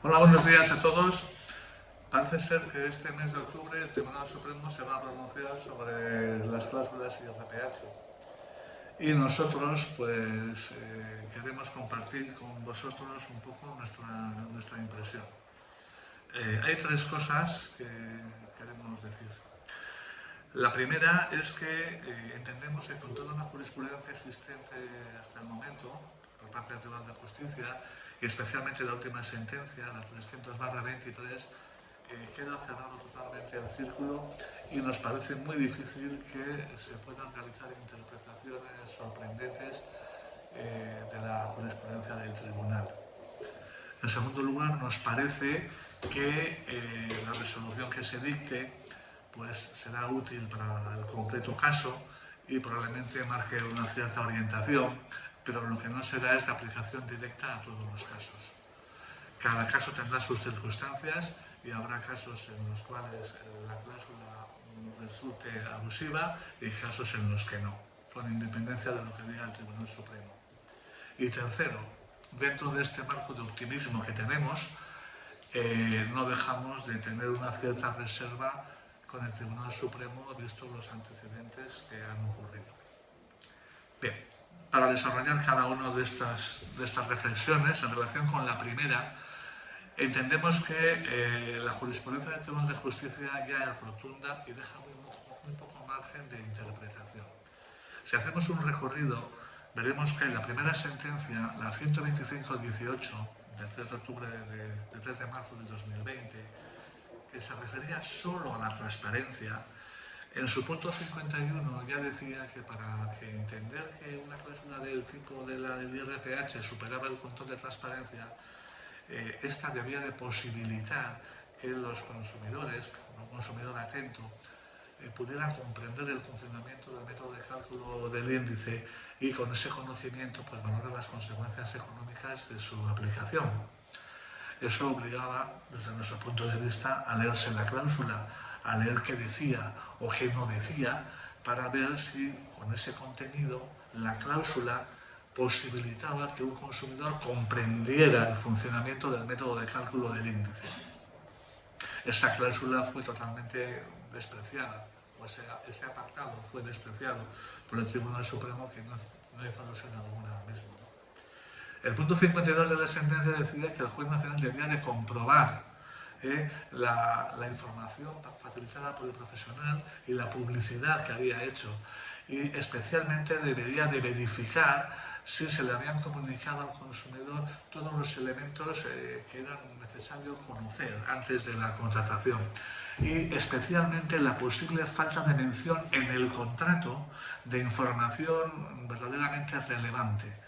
Hola, buenos días a todos. Parece ser que este mes de octubre el Tribunal Supremo se va a pronunciar sobre las cláusulas IRPH. Y nosotros, pues, queremos compartir con vosotros un poco nuestra impresión. Hay tres cosas que queremos decir. La primera es que entendemos que con toda la jurisprudencia existente hasta el momento, por parte del Tribunal de Justicia, y especialmente la última sentencia, la 300/23, queda cerrado totalmente el círculo y nos parece muy difícil que se puedan realizar interpretaciones sorprendentes de la jurisprudencia del tribunal. En segundo lugar, nos parece que la resolución que se dicte pues, será útil para el concreto caso y probablemente marque una cierta orientación, pero lo que no será es de aplicación directa a todos los casos. Cada caso tendrá sus circunstancias y habrá casos en los cuales la cláusula resulte abusiva y casos en los que no, con independencia de lo que diga el Tribunal Supremo. Y tercero, dentro de este marco de optimismo que tenemos, no dejamos de tener una cierta reserva con el Tribunal Supremo, visto los antecedentes que han ocurrido. Bien, para desarrollar cada una de estas reflexiones en relación con la primera, entendemos que la jurisprudencia del Tribunal de Justicia ya es rotunda y deja muy poco margen de interpretación. Si hacemos un recorrido, veremos que la primera sentencia, la 125-18, del 3 de octubre de 3 de marzo del 2020, que se refería solo a la transparencia, en su punto 51 ya decía que para que entender que una cláusula del tipo de la del IRPH superaba el control de transparencia, esta debía de posibilitar que los consumidores, un consumidor atento, pudieran comprender el funcionamiento del método de cálculo del índice y con ese conocimiento pues valorar las consecuencias económicas de su aplicación. Eso obligaba, desde nuestro punto de vista, a leerse la cláusula, a leer qué decía o qué no decía, para ver si con ese contenido la cláusula posibilitaba que un consumidor comprendiera el funcionamiento del método de cálculo del índice. Esa cláusula fue totalmente despreciada, o sea, este apartado fue despreciado por el Tribunal Supremo, que no hizo alusión alguna mismo. El punto 52 de la sentencia decía que el juez nacional debía de comprobar la información facilitada por el profesional y la publicidad que había hecho, y especialmente debería de verificar si se le habían comunicado al consumidor todos los elementos que eran necesarios conocer antes de la contratación, y especialmente la posible falta de mención en el contrato de información verdaderamente relevante.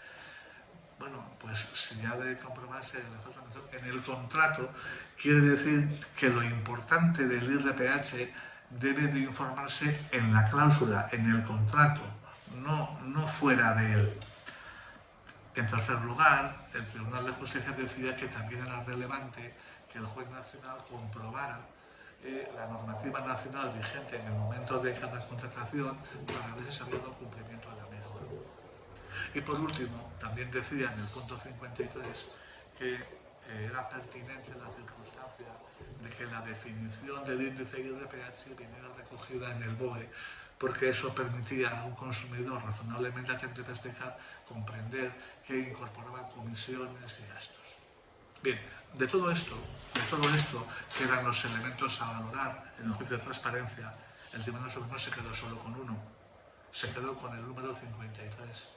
Bueno, pues si ya de comprobarse la falta de mención en el contrato, quiere decir que lo importante del IRPH debe de informarse en la cláusula, en el contrato, no fuera de él. En tercer lugar, el Tribunal de Justicia decía que también era relevante que el juez nacional comprobara la normativa nacional vigente en el momento de cada contratación para ver si se había dado cumplimiento a la misma. Y por último, también decía en el punto 53 que era pertinente la circunstancia de que la definición del índice IRPH viniera recogida en el BOE, porque eso permitía a un consumidor razonablemente atento y perspicaz comprender que incorporaba comisiones y gastos. Bien, de todo esto, que eran los elementos a valorar en el juicio de transparencia, el Tribunal Supremo no se quedó solo con uno, se quedó con el número 53.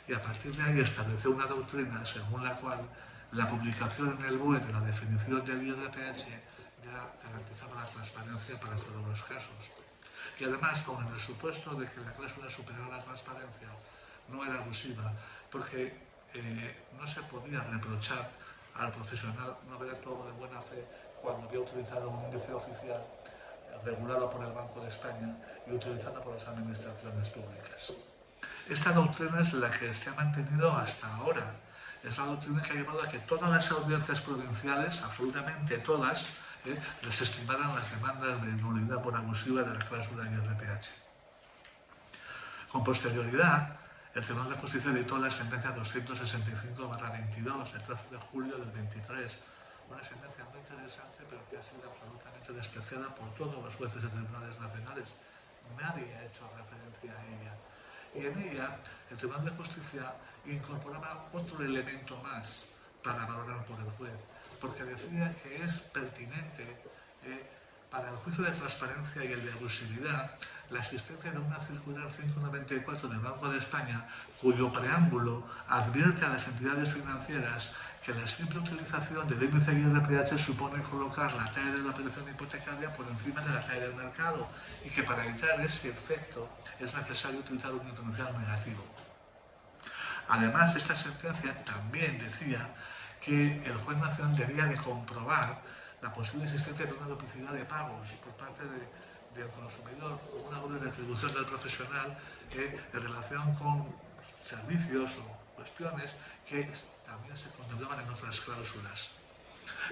Y a partir de ahí estableció una doctrina según la cual la publicación en el BOE de la definición del IRPH ya garantizaba la transparencia para todos los casos. Y además, aun en el supuesto de que la cláusula superara la transparencia, no era abusiva, porque no se podía reprochar al profesional no haber actuado de buena fe cuando había utilizado un índice oficial regulado por el Banco de España y utilizado por las administraciones públicas. Esta doctrina es la que se ha mantenido hasta ahora. Es la doctrina que ha llevado a que todas las audiencias provinciales, absolutamente todas, desestimaran las demandas de nulidad por abusiva de la cláusula IRPH. Con posterioridad, el Tribunal de Justicia dictó la sentencia 265/22 del 13 de julio del 23, una sentencia muy interesante, pero que ha sido absolutamente despreciada por todos los jueces de tribunales nacionales. Nadie ha hecho referencia a ella. Y en ella, el Tribunal de Justicia incorporaba otro elemento más para valorar por el juez, porque decía que es pertinente para el juicio de transparencia y el de abusividad la existencia de una circular 594 del Banco de España cuyo preámbulo advierte a las entidades financieras que la simple utilización del índice IRPH supone colocar la talla de la operación hipotecaria por encima de la talla del mercado y que para evitar ese efecto es necesario utilizar un diferencial negativo. Además, esta sentencia también decía que el juez nacional debía de comprobar la posible existencia de una duplicidad de pagos por parte del consumidor o una doble retribución del profesional en relación con servicios o cuestiones que también se contemplaban en otras cláusulas.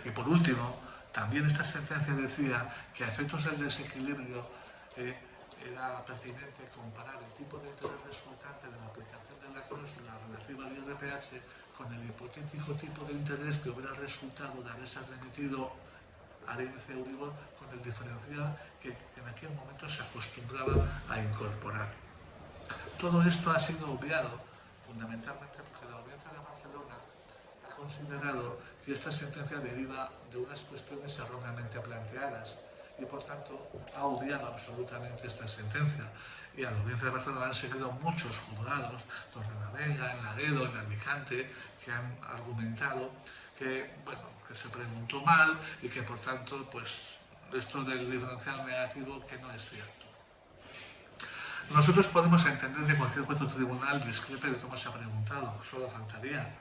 Y por último, también esta sentencia decía que a efectos del desequilibrio era pertinente comparar el tipo de interés resultante de la aplicación de la cláusula relativa al IRPH con el hipotético tipo de interés que hubiera resultado de haberse remitido al índice Euribor con el diferencial que en aquel momento se acostumbraba a incorporar. Todo esto ha sido obviado fundamentalmente porque la Audiencia de Barcelona ha considerado que esta sentencia deriva de unas cuestiones erróneamente planteadas y por tanto ha obviado absolutamente esta sentencia. Y a la Audiencia de Barcelona han seguido muchos juzgados, Torrelavega, en Laredo, en Alicante, que han argumentado que, bueno, que se preguntó mal y que por tanto, pues, esto del diferencial negativo que no es cierto. Nosotros podemos entender que cualquier juez o tribunal discrepe de cómo se ha preguntado, solo faltaría.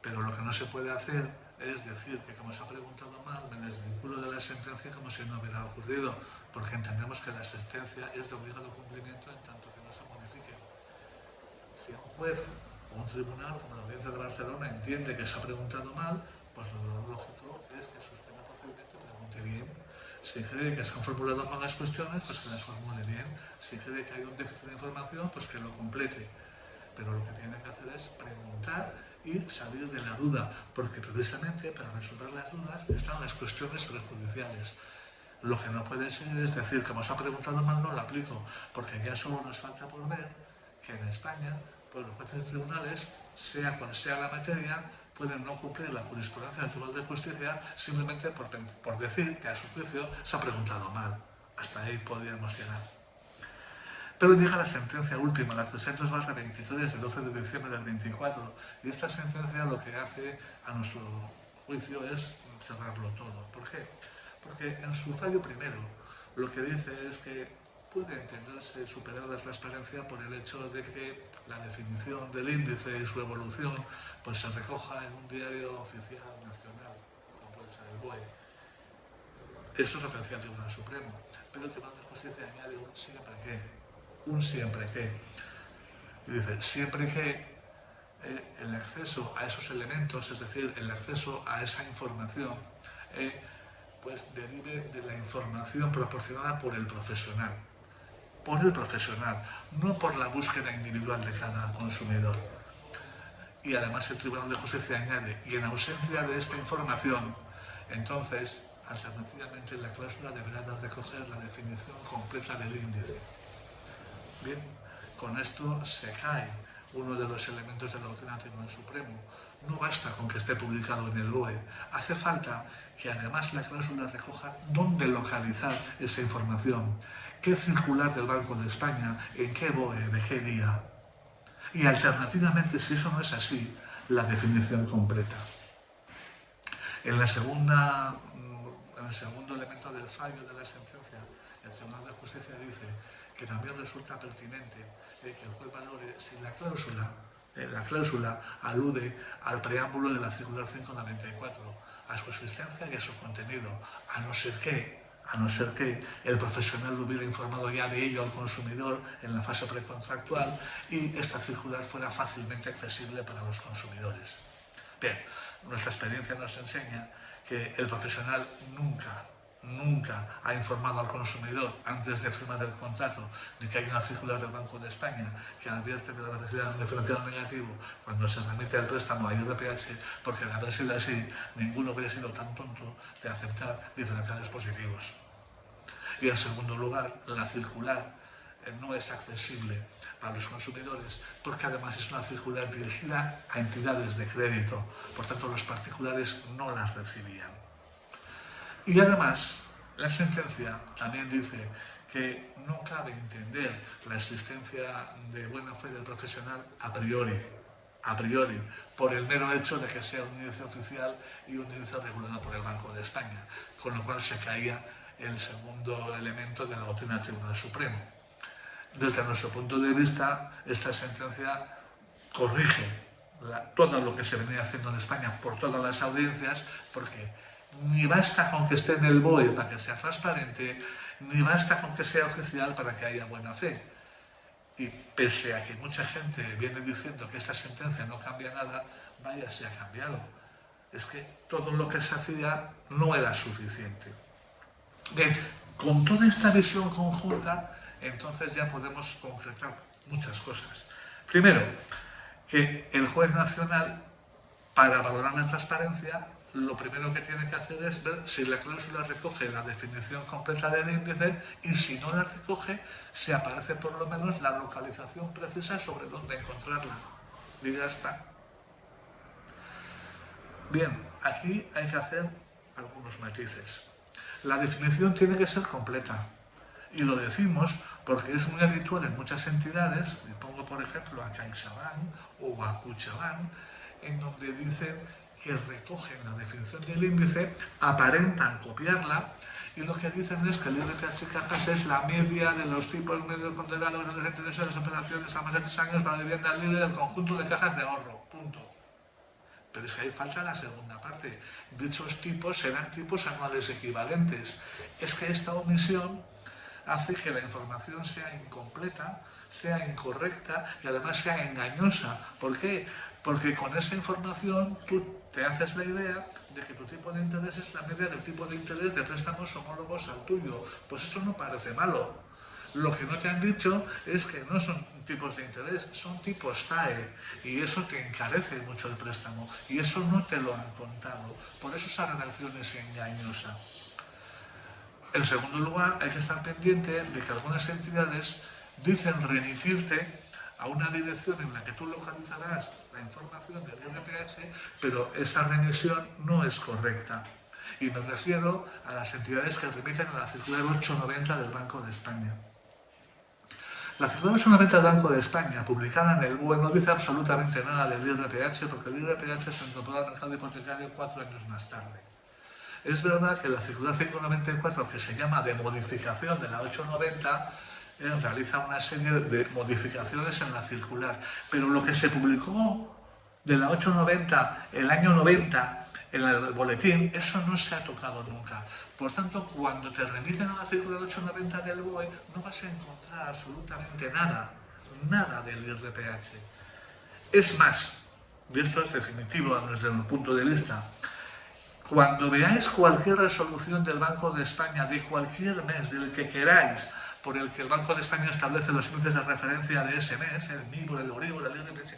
Pero lo que no se puede hacer es decir que como se ha preguntado mal, me desvinculo de la sentencia como si no hubiera ocurrido, porque entendemos que la sentencia es de obligado cumplimiento en tanto que no se modifique. Si un juez o un tribunal, como la Audiencia de Barcelona, entiende que se ha preguntado mal, pues lo lógico es que suspenda el procedimiento y pregunte bien. Si cree que se han formulado mal las cuestiones, pues que las formule bien. Si cree que hay un déficit de información, pues que lo complete. Pero lo que tiene que hacer es preguntar y salir de la duda, porque precisamente para resolver las dudas están las cuestiones prejudiciales. Lo que no puede ser es decir, como se ha preguntado mal, no lo aplico, porque ya solo nos falta por ver que en España, pues los jueces y tribunales, sea cual sea la materia, pueden no cumplir la jurisprudencia del Tribunal de Justicia simplemente por decir que a su juicio se ha preguntado mal. Hasta ahí podríamos llegar. Pero llega la sentencia última, la 300/23 del 12 de diciembre del 24, y esta sentencia lo que hace, a nuestro juicio, es cerrarlo todo. ¿Por qué? Porque en su fallo primero lo que dice es que puede entenderse superada la transparencia por el hecho de que la definición del índice y su evolución pues se recoja en un diario oficial nacional, como puede ser el BOE. Eso es lo que decía el Tribunal Supremo, pero el Tribunal de Justicia añade un siempre que. Un siempre que. Y dice, siempre que el acceso a esos elementos, es decir, el acceso a esa información, pues derive de la información proporcionada por el profesional. Por el profesional, no por la búsqueda individual de cada consumidor. Y además el Tribunal de Justicia añade, y en ausencia de esta información, entonces, alternativamente, la cláusula deberá de recoger la definición completa del índice. Bien, con esto se cae uno de los elementos de la doctrina del Tribunal Supremo. No basta con que esté publicado en el BOE, hace falta que además la cláusula recoja dónde localizar esa información, qué circular del Banco de España, en qué BOE, de qué día. Y alternativamente, si eso no es así, la definición completa. En el segundo elemento del fallo de la sentencia, el Tribunal de Justicia dice que también resulta pertinente que el juez valore si la cláusula alude al preámbulo de la circular 594, a su existencia y a su contenido, a no ser que el profesional hubiera informado ya de ello al consumidor en la fase precontractual y esta circular fuera fácilmente accesible para los consumidores. Bien, nuestra experiencia nos enseña que el profesional nunca nunca ha informado al consumidor antes de firmar el contrato de que hay una circular del Banco de España que advierte de la necesidad de un diferencial negativo cuando se remite el préstamo a IRPH, porque de haber sido así, ninguno hubiera sido tan tonto de aceptar diferenciales positivos. Y en segundo lugar, la circular no es accesible para los consumidores porque además es una circular dirigida a entidades de crédito, por tanto los particulares no las recibían. Y además, la sentencia también dice que no cabe entender la existencia de buena fe del profesional a priori, por el mero hecho de que sea un índice oficial y un índice regulado por el Banco de España, con lo cual se caía el segundo elemento de la doctrina del Tribunal Supremo. Desde nuestro punto de vista, esta sentencia corrige todo lo que se venía haciendo en España por todas las audiencias, porque ni basta con que esté en el BOE para que sea transparente, ni basta con que sea oficial para que haya buena fe. Y pese a que mucha gente viene diciendo que esta sentencia no cambia nada, vaya, se ha cambiado. Es que todo lo que se hacía no era suficiente. Bien, con toda esta visión conjunta, entonces ya podemos concretar muchas cosas. Primero, que el juez nacional, para valorar la transparencia, lo primero que tiene que hacer es ver si la cláusula recoge la definición completa del índice y si no la recoge, se aparece por lo menos la localización precisa sobre dónde encontrarla. Y ya está. Bien, aquí hay que hacer algunos matices. La definición tiene que ser completa. Y lo decimos porque es muy habitual en muchas entidades, le pongo por ejemplo a CaixaBank o a Kutxabank, en donde dicen que recogen la definición del índice, aparentan copiarla y lo que dicen es que el IRPH cajas es la media de los tipos medios ponderados en los intereses de las operaciones a más de 3 años para la vivienda libre del conjunto de cajas de ahorro. Punto. Pero es que ahí falta la segunda parte. Dichos tipos serán tipos anuales equivalentes. Es que esta omisión hace que la información sea incompleta, sea incorrecta y además sea engañosa. ¿Por qué? Porque con esa información tú te haces la idea de que tu tipo de interés es la media del tipo de interés de préstamos homólogos al tuyo. Pues eso no parece malo. Lo que no te han dicho es que no son tipos de interés, son tipos TAE y eso te encarece mucho el préstamo y eso no te lo han contado. Por eso esa redacción es engañosa. En segundo lugar, hay que estar pendiente de que algunas entidades dicen remitirte a una dirección en la que tú localizarás la información del IRPH, pero esa remisión no es correcta. Y me refiero a las entidades que remiten a la circular 890 del Banco de España. La circular 890 del Banco de España, publicada en el BOE, no dice absolutamente nada del IRPH, porque el IRPH se incorporó al mercado hipotecario 4 años más tarde. Es verdad que la circular 594, que se llama de modificación de la 890, realiza una serie de modificaciones en la circular, pero lo que se publicó de la 890 el año 90 en el boletín, eso no se ha tocado nunca. Por tanto, cuando te remiten a la circular 890 del BOE, no vas a encontrar absolutamente nada del IRPH. Es más, y esto es definitivo desde mi punto de vista, cuando veáis cualquier resolución del Banco de España de cualquier mes, del que queráis, por el que el Banco de España establece los índices de referencia de ese mes, el MIBOR, el Euribor, el IRPH,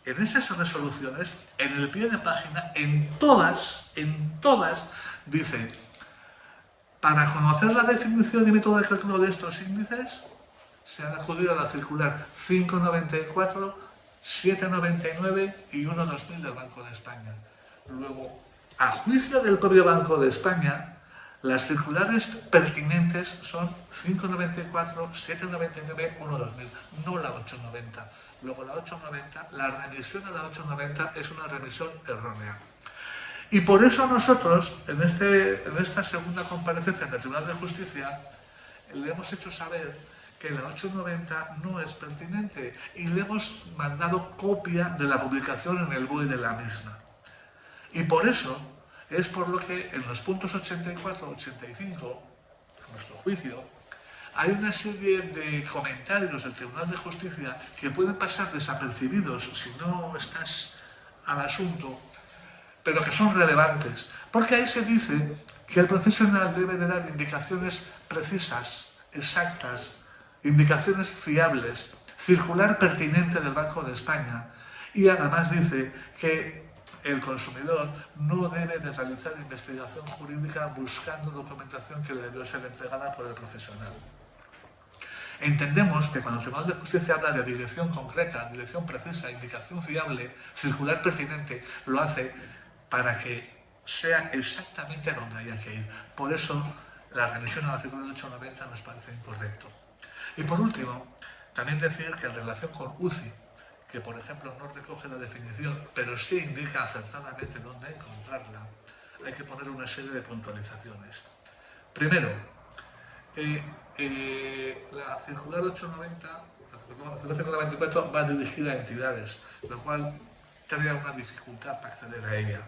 en esas resoluciones, en el pie de página, en todas, dice, para conocer la definición y método de cálculo de estos índices, se han acudido a la circular 594, 799 y 1/2000 del Banco de España. Luego, a juicio del propio Banco de España, las circulares pertinentes son 594, 799, 1/2000, no la 890. Luego la 890, la remisión a la 890 es una remisión errónea. Y por eso nosotros, en esta segunda comparecencia en el Tribunal de Justicia, le hemos hecho saber que la 890 no es pertinente y le hemos mandado copia de la publicación en el BOE de la misma. Y por eso es por lo que en los puntos 84-85, a nuestro juicio, hay una serie de comentarios del Tribunal de Justicia que pueden pasar desapercibidos si no estás al asunto, pero que son relevantes, porque ahí se dice que el profesional debe de dar indicaciones precisas, exactas, indicaciones fiables, circular pertinente del Banco de España, y además dice que el consumidor no debe de realizar investigación jurídica buscando documentación que le debió ser entregada por el profesional. Entendemos que cuando el Tribunal de Justicia habla de dirección concreta, dirección precisa, indicación fiable, circular pertinente, lo hace para que sea exactamente a donde haya que ir. Por eso, la remisión a la circular 890 nos parece incorrecto. Y por último, también decir que en relación con UCI, que por ejemplo no recoge la definición, pero sí indica acertadamente dónde encontrarla, hay que poner una serie de puntualizaciones. Primero, la circular 890, la circular 594 va dirigida a entidades, lo cual crea una dificultad para acceder a ella.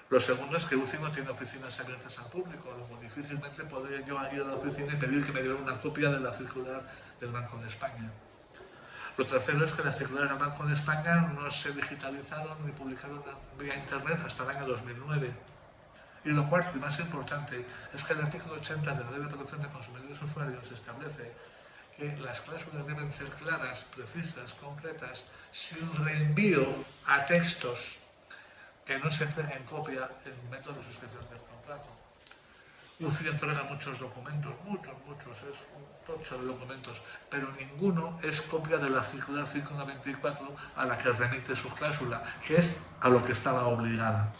Lo segundo es que UCI no tiene oficinas abiertas al público, luego difícilmente podría yo ir a la oficina y pedir que me dieran una copia de la circular del Banco de España. Lo tercero es que las circulares del Banco de España no se digitalizaron ni publicaron vía internet hasta el año 2009. Y lo cuarto y más importante es que el artículo 80 de la Ley de Protección de Consumidores y Usuarios establece que las cláusulas deben ser claras, precisas, concretas, sin reenvío a textos que no se entreguen copia en el momento de suscripción del contrato. UCI entrega muchos documentos, muchos, es un tocho de documentos, pero ninguno es copia de la circular 594 a la que remite su cláusula, que es a lo que estaba obligada.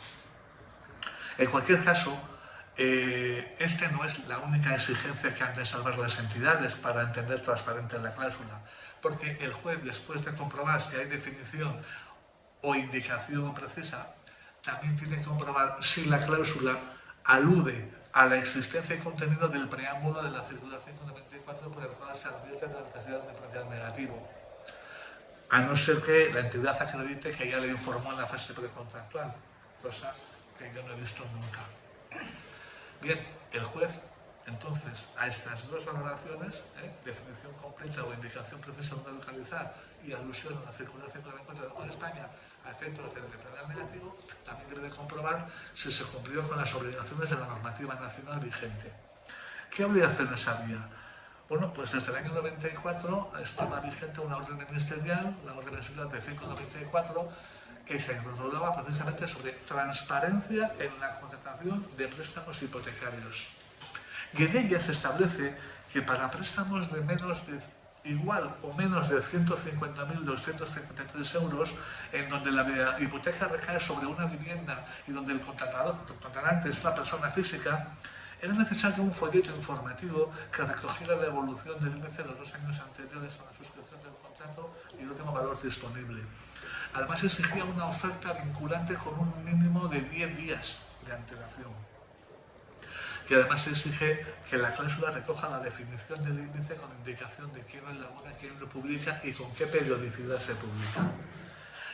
En cualquier caso, esta no es la única exigencia que han de salvar las entidades para entender transparente la cláusula, porque el juez, después de comprobar si hay definición o indicación precisa, también tiene que comprobar si la cláusula alude a la existencia y contenido del preámbulo de la circular 594 por el cual se advierte de la necesidad de diferencial negativo, a no ser que la entidad acredite que ya le informó en la fase precontractual, cosa que yo no he visto nunca. Bien, el juez, entonces, a estas dos valoraciones, definición completa o indicación precisa de localizar y alusión a la circular 594 del Banco de España a efectos del diferencial negativo, también debe comprobar si se cumplió con las obligaciones de la normativa nacional vigente. ¿Qué obligaciones había? Bueno, pues desde el año 94 estaba vigente una orden ministerial, la orden ministerial de 594, que se enrolaba precisamente sobre transparencia en la contratación de préstamos hipotecarios. Y en ella se establece que para préstamos de menos de igual o menos de 150.253 euros, en donde la hipoteca recae sobre una vivienda y donde el contratante es una persona física, era necesario un folleto informativo que recogiera la evolución del índice de los 2 años anteriores a la suscripción del contrato y el último valor disponible. Además, exigía una oferta vinculante con un mínimo de 10 días de antelación. Y además se exige que la cláusula recoja la definición del índice con indicación de quién lo elabora, quién lo publica y con qué periodicidad se publica.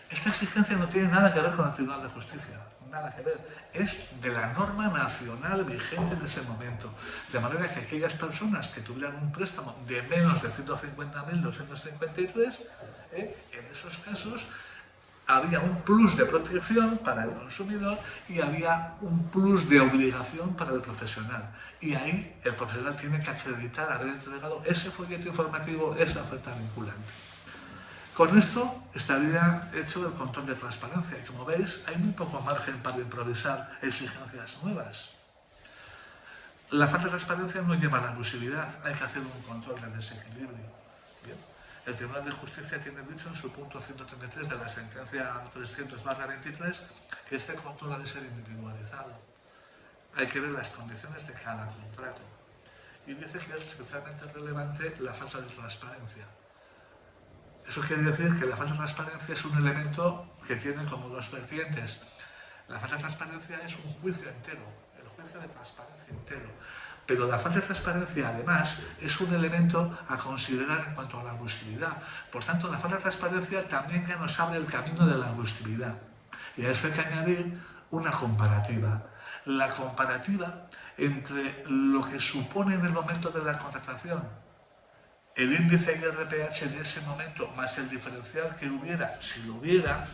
Esta exigencia no tiene nada que ver con el Tribunal de Justicia, nada que ver. Es de la norma nacional vigente en ese momento. De manera que aquellas personas que tuvieran un préstamo de menos de 150.253, en esos casos había un plus de protección para el consumidor y había un plus de obligación para el profesional. Y ahí el profesional tiene que acreditar haber entregado ese folleto informativo, esa oferta vinculante. Con esto estaría hecho el control de transparencia. Y como veis, hay muy poco margen para improvisar exigencias nuevas. La falta de transparencia no lleva a la abusividad, hay que hacer un control de desequilibrio. Bien. El Tribunal de Justicia tiene dicho en su punto 133 de la sentencia 300/23 que este control ha de ser individualizado. Hay que ver las condiciones de cada contrato. Y dice que es especialmente relevante la falta de transparencia. Eso quiere decir que la falta de transparencia es un elemento que tiene como dos vertientes. La falta de transparencia es un juicio entero, el juicio de transparencia entero. Pero la falta de transparencia, además, es un elemento a considerar en cuanto a la abusividad. Por tanto, la falta de transparencia también ya nos abre el camino de la abusividad. Y a eso hay que añadir una comparativa. La comparativa entre lo que supone en el momento de la contratación el índice IRPH de ese momento más el diferencial que hubiera, si lo hubiera,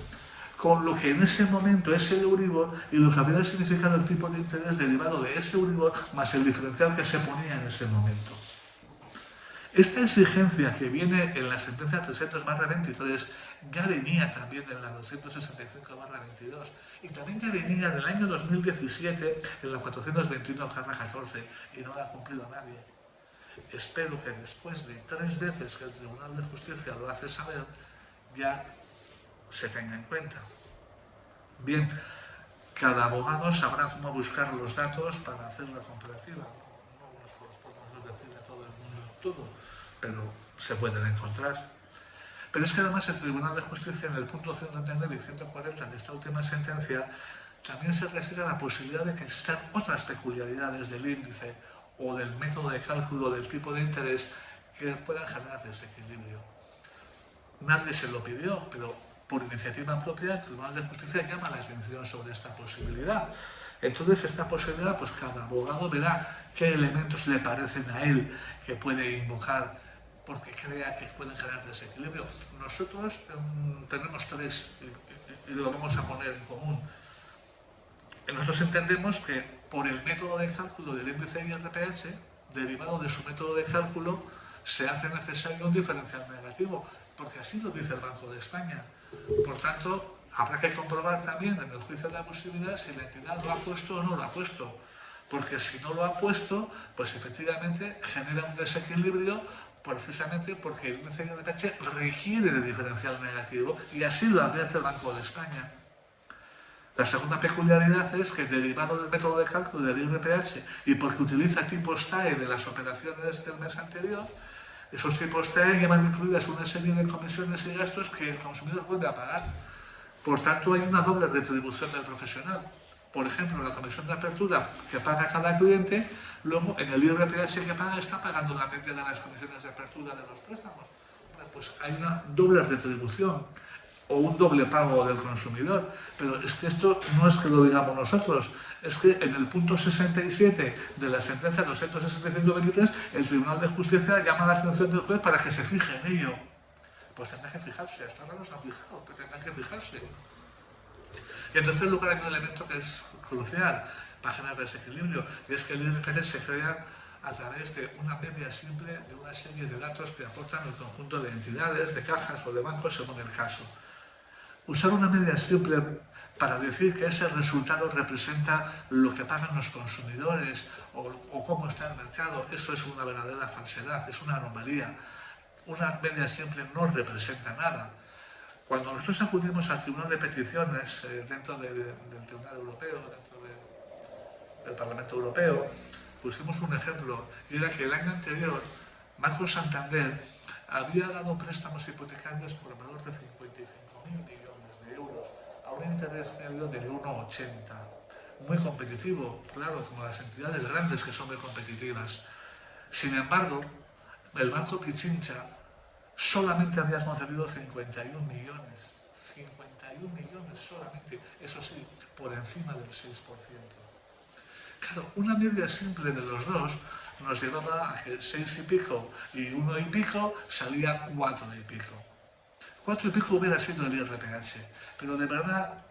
con lo que en ese momento es el Euribor y lo que habría significado el tipo de interés derivado de ese Euribor más el diferencial que se ponía en ese momento. Esta exigencia que viene en la sentencia 300/23 ya venía también en la 265/22 y también ya venía en el año 2017 en la 421/14 y no la ha cumplido nadie. Espero que después de 3 veces que el Tribunal de Justicia lo hace saber, ya se tenga en cuenta. Bien, cada abogado sabrá cómo buscar los datos para hacer la comparativa. No nos podemos decir a todo el mundo todo, pero se pueden encontrar. Pero es que además el Tribunal de Justicia en el punto 139 y 140 de esta última sentencia también se refiere a la posibilidad de que existan otras peculiaridades del índice o del método de cálculo del tipo de interés que puedan generar desequilibrio. Nadie se lo pidió, pero por iniciativa propia el Tribunal de Justicia llama la atención sobre esta posibilidad. Entonces esta posibilidad, pues cada abogado verá qué elementos le parecen a él que puede invocar porque crea que pueden generar desequilibrio. Nosotros tenemos 3 y lo vamos a poner en común. Nosotros entendemos que por el método de cálculo del índice IRPH, derivado de su método de cálculo, se hace necesario un diferencial negativo, porque así lo dice el Banco de España. Por tanto, habrá que comprobar también en el juicio de abusividad si la entidad lo ha puesto o no lo ha puesto. Porque si no lo ha puesto, pues efectivamente genera un desequilibrio precisamente porque el índice IRPH requiere de diferencial negativo y así lo advierte el Banco de España. La segunda peculiaridad es que derivado del método de cálculo del IRPH y porque utiliza tipos TAE de las operaciones del mes anterior, esos tipos TAE llevan incluidas una serie de comisiones y gastos que el consumidor vuelve a pagar. Por tanto, hay una doble retribución del profesional. Por ejemplo, la comisión de apertura que paga cada cliente, luego en el IRPH que paga está pagando la media de las comisiones de apertura de los préstamos. Bueno, pues hay una doble retribución o un doble pago del consumidor. Pero es que esto no es que lo digamos nosotros, es que en el punto 67 de la sentencia 265/23 el Tribunal de Justicia llama la atención del juez para que se fije en ello. Pues tendrán que fijarse, hasta ahora no se han fijado, pero tendrán que fijarse. Y en tercer lugar hay un elemento que es crucial para generar desequilibrio, y es que el IRPH se crea a través de una media simple de una serie de datos que aportan el conjunto de entidades, de cajas o de bancos según el caso. Usar una media simple para decir que ese resultado representa lo que pagan los consumidores o cómo está el mercado, eso es una verdadera falsedad, es una anomalía. Una media simple no representa nada. Cuando nosotros acudimos al Tribunal de Peticiones dentro del Tribunal Europeo, dentro del Parlamento Europeo, pusimos un ejemplo, y era que el año anterior Banco Santander había dado préstamos hipotecarios por valor de 55.000 millones de euros a un interés medio del 1,80. Muy competitivo, claro, como las entidades grandes que son muy competitivas. Sin embargo, el Banco Pichincha solamente había concedido 51 millones. 51 millones solamente, eso sí, por encima del 6%. Claro, una media simple de los dos nos llevaba a que 6 y pico y 1 y pico salía 4 y pico. 4 y pico hubiera sido el IRPH, pero de verdad,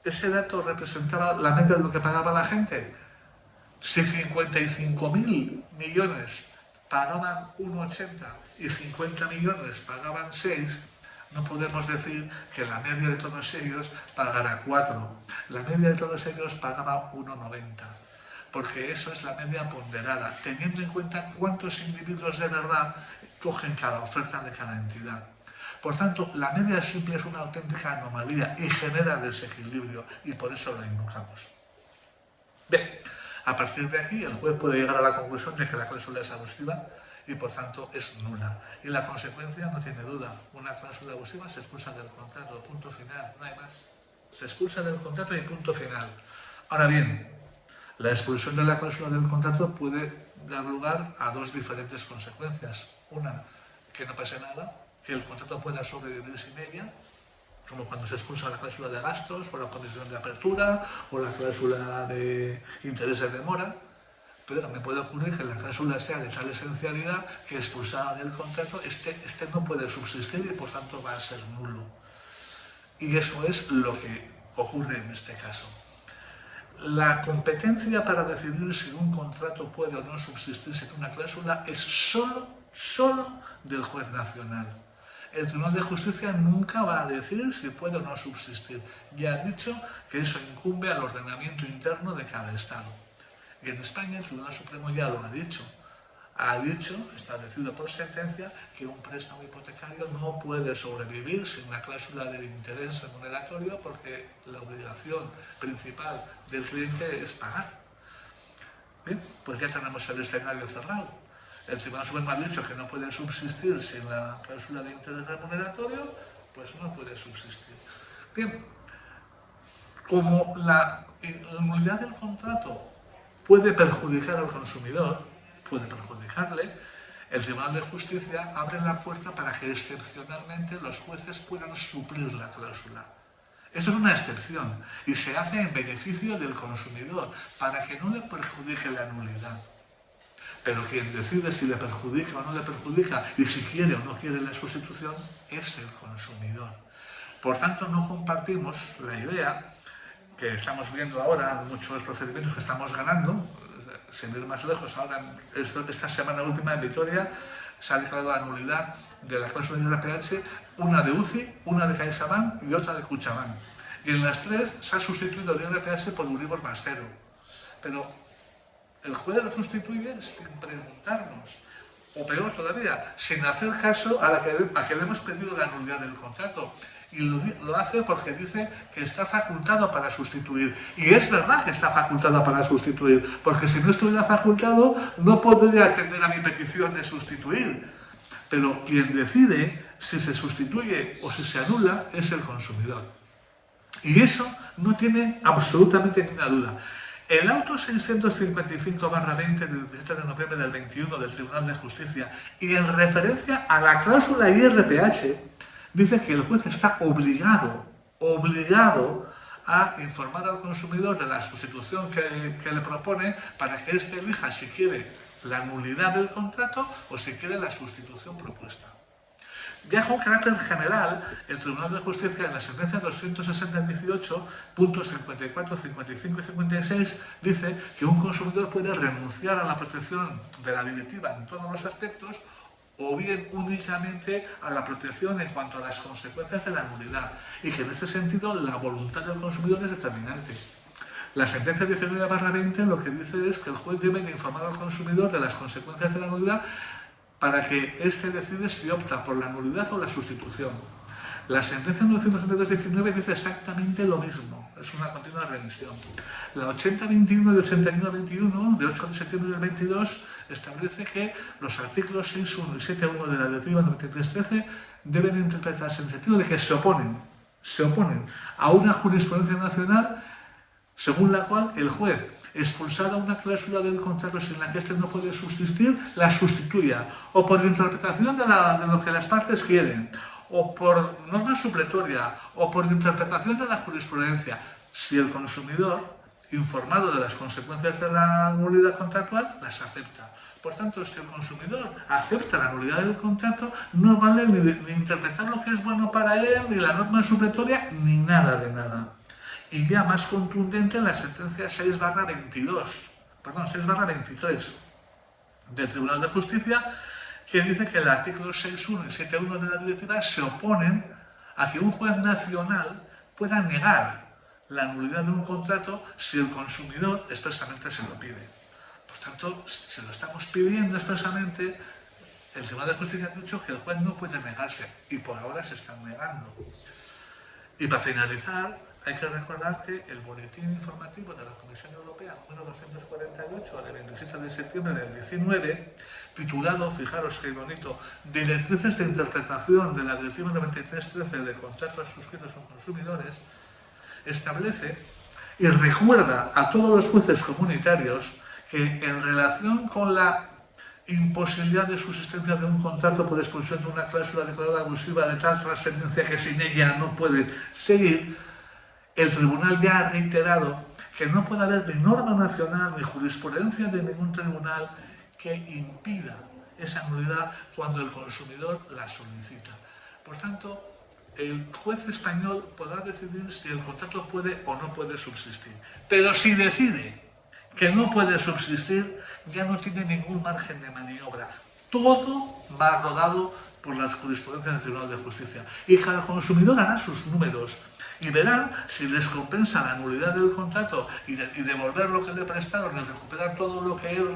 ¿ese dato representaba la media de lo que pagaba la gente? Si 55.000 millones pagaban 1,80 y 50 millones pagaban 6, no podemos decir que la media de todos ellos pagara 4. La media de todos ellos pagaba 1,90, porque eso es la media ponderada, teniendo en cuenta cuántos individuos de verdad cogen cada oferta de cada entidad. Por tanto, la media simple es una auténtica anomalía y genera desequilibrio, y por eso la invocamos. Bien. A partir de aquí, el juez puede llegar a la conclusión de que la cláusula es abusiva y, por tanto, es nula. Y la consecuencia no tiene duda. Una cláusula abusiva se expulsa del contrato, punto final, no hay más. Se expulsa del contrato y punto final. Ahora bien, la expulsión de la cláusula del contrato puede dar lugar a 2 diferentes consecuencias. Una, que no pase nada, que el contrato pueda sobrevivir sin ella, como cuando se expulsa la cláusula de gastos, o la condición de apertura, o la cláusula de intereses de mora, pero también puede ocurrir que la cláusula sea de tal esencialidad que expulsada del contrato, este no puede subsistir y por tanto va a ser nulo. Y eso es lo que ocurre en este caso. La competencia para decidir si un contrato puede o no subsistir sin una cláusula es solo del juez nacional. El Tribunal de Justicia nunca va a decir si puede o no subsistir. Ya ha dicho que eso incumbe al ordenamiento interno de cada Estado. Y en España el Tribunal Supremo ya lo ha dicho. Ha dicho, establecido por sentencia, que un préstamo hipotecario no puede sobrevivir sin una cláusula de interés remuneratorio porque la obligación principal del cliente es pagar. Bien, pues ya tenemos el escenario cerrado. El Tribunal Supremo ha dicho que no puede subsistir sin la cláusula de interés remuneratorio, pues no puede subsistir. Bien, como la nulidad del contrato puede perjudicar al consumidor, puede perjudicarle, el Tribunal de Justicia abre la puerta para que excepcionalmente los jueces puedan suplir la cláusula. Eso es una excepción y se hace en beneficio del consumidor, para que no le perjudique la nulidad. Pero quien decide si le perjudica o no le perjudica y si quiere o no quiere la sustitución es el consumidor. Por tanto, no compartimos la idea que estamos viendo ahora en muchos procedimientos que estamos ganando, sin ir más lejos. Ahora, esta semana última en Vitoria se ha declarado la nulidad de la cláusula de IRPH, una de UCI, una de CaixaBank y otra de Kutxabank. Y en las tres se ha sustituido el IRPH por Euribor más cero. Pero el juez lo sustituye sin preguntarnos, o peor todavía, sin hacer caso a que le hemos pedido la nulidad del contrato. Y lo hace porque dice que está facultado para sustituir. Y es verdad que está facultado para sustituir, porque si no estuviera facultado no podría atender a mi petición de sustituir. Pero quien decide si se sustituye o si se anula es el consumidor. Y eso no tiene absolutamente ninguna duda. El auto 655/20 del 17 de noviembre del 21 del Tribunal de Justicia y en referencia a la cláusula IRPH dice que el juez está obligado a informar al consumidor de la sustitución que le propone para que éste elija si quiere la nulidad del contrato o si quiere la sustitución propuesta. Ya con carácter general, el Tribunal de Justicia en la sentencia 260/18, puntos 54, 55 y 56, dice que un consumidor puede renunciar a la protección de la directiva en todos los aspectos o bien únicamente a la protección en cuanto a las consecuencias de la nulidad, y que en ese sentido la voluntad del consumidor es determinante. La sentencia 19/20 lo que dice es que el juez debe informar al consumidor de las consecuencias de la nulidad para que éste decide si opta por la nulidad o la sustitución. La sentencia 962/19 dice exactamente lo mismo, es una continua revisión. La 80/21 y 81/21 de 8 de septiembre del 22 establece que los artículos 6.1 y 7.1 de la Directiva 93/13 deben interpretarse en el sentido de que se oponen a una jurisprudencia nacional según la cual el juez, expulsada una cláusula del contrato sin la que éste no puede subsistir, la sustituya, o por interpretación de lo que las partes quieren, o por norma supletoria, o por interpretación de la jurisprudencia, si el consumidor, informado de las consecuencias de la nulidad contractual, las acepta. Por tanto, si el consumidor acepta la nulidad del contrato, no vale ni interpretar lo que es bueno para él, ni la norma supletoria, ni nada de nada. Y ya más contundente la sentencia 6/23 del Tribunal de Justicia, que dice que el artículo 6.1 y 7.1 de la directiva se oponen a que un juez nacional pueda negar la nulidad de un contrato si el consumidor expresamente se lo pide. Por tanto, si lo estamos pidiendo expresamente, el Tribunal de Justicia ha dicho que el juez no puede negarse, y por ahora se están negando. Y para finalizar, hay que recordar que el boletín informativo de la Comisión Europea número 248 del 27 de septiembre del 19, titulado, fijaros qué bonito, Directrices de interpretación de la Directiva 93/13 de contratos suscritos con consumidores, establece y recuerda a todos los jueces comunitarios que en relación con la imposibilidad de subsistencia de un contrato por expulsión de una cláusula declarada abusiva de tal trascendencia que sin ella no puede seguir, el tribunal ya ha reiterado que no puede haber ni norma nacional ni jurisprudencia de ningún tribunal que impida esa nulidad cuando el consumidor la solicita. Por tanto, el juez español podrá decidir si el contrato puede o no puede subsistir. Pero si decide que no puede subsistir, ya no tiene ningún margen de maniobra. Todo va rodado por las jurisprudencias del Tribunal de Justicia. Y cada consumidor hará sus números y verán si les compensa la nulidad del contrato y devolver lo que le prestaron y recuperar todo lo que él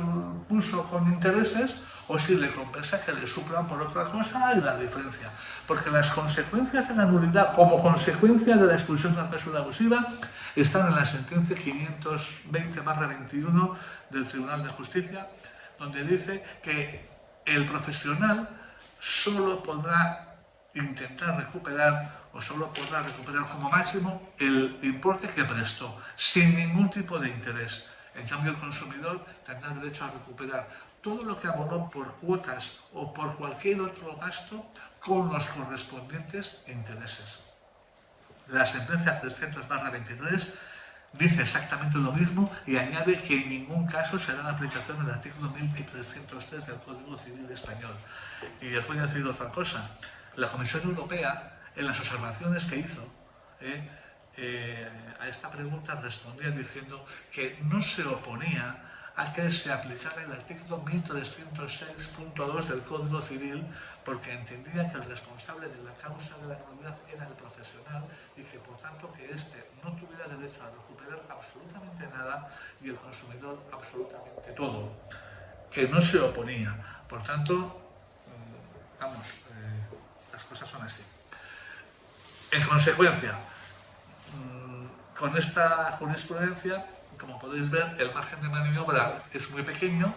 puso con intereses, o si le compensa que le suplan por otra cosa y la diferencia. Porque las consecuencias de la nulidad como consecuencia de la expulsión de la cláusula abusiva están en la sentencia 520/21 del Tribunal de Justicia, donde dice que el profesional solo podrá intentar recuperar o solo podrá recuperar como máximo el importe que prestó, sin ningún tipo de interés. En cambio, el consumidor tendrá derecho a recuperar todo lo que abonó por cuotas o por cualquier otro gasto con los correspondientes intereses. La sentencia 300/23 dice exactamente lo mismo y añade que en ningún caso será de aplicación el artículo 1303 del Código Civil Español. Y os voy a decir otra cosa. La Comisión Europea, en las observaciones que hizo a esta pregunta, respondía diciendo que no se oponía a que se aplicara el artículo 1306.2 del Código Civil, porque entendía que el responsable de la causa de la nulidad era el profesional y que por tanto que éste no tuviera derecho a recuperar absolutamente nada y el consumidor absolutamente todo, que no se oponía. Por tanto, las cosas son así. En consecuencia, con esta jurisprudencia, como podéis ver, el margen de maniobra es muy pequeño,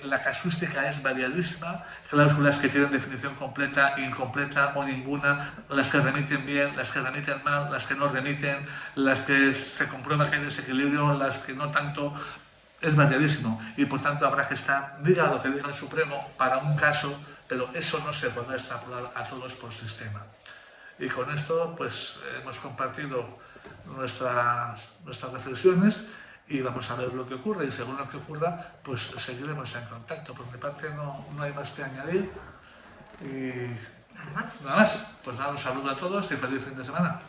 la casuística es variadísima, cláusulas que tienen definición completa, incompleta o ninguna, las que remiten bien, las que remiten mal, las que no remiten, las que se comprueba que hay desequilibrio, las que no tanto, es variadísimo y por tanto habrá que estar, diga lo que diga el Supremo, para un caso, pero eso no se podrá extrapolar a todos por sistema. Y con esto pues hemos compartido nuestras reflexiones y vamos a ver lo que ocurre y según lo que ocurra pues seguiremos en contacto. Por mi parte no hay más que añadir y nada más. Pues nada, un saludo a todos y feliz fin de semana.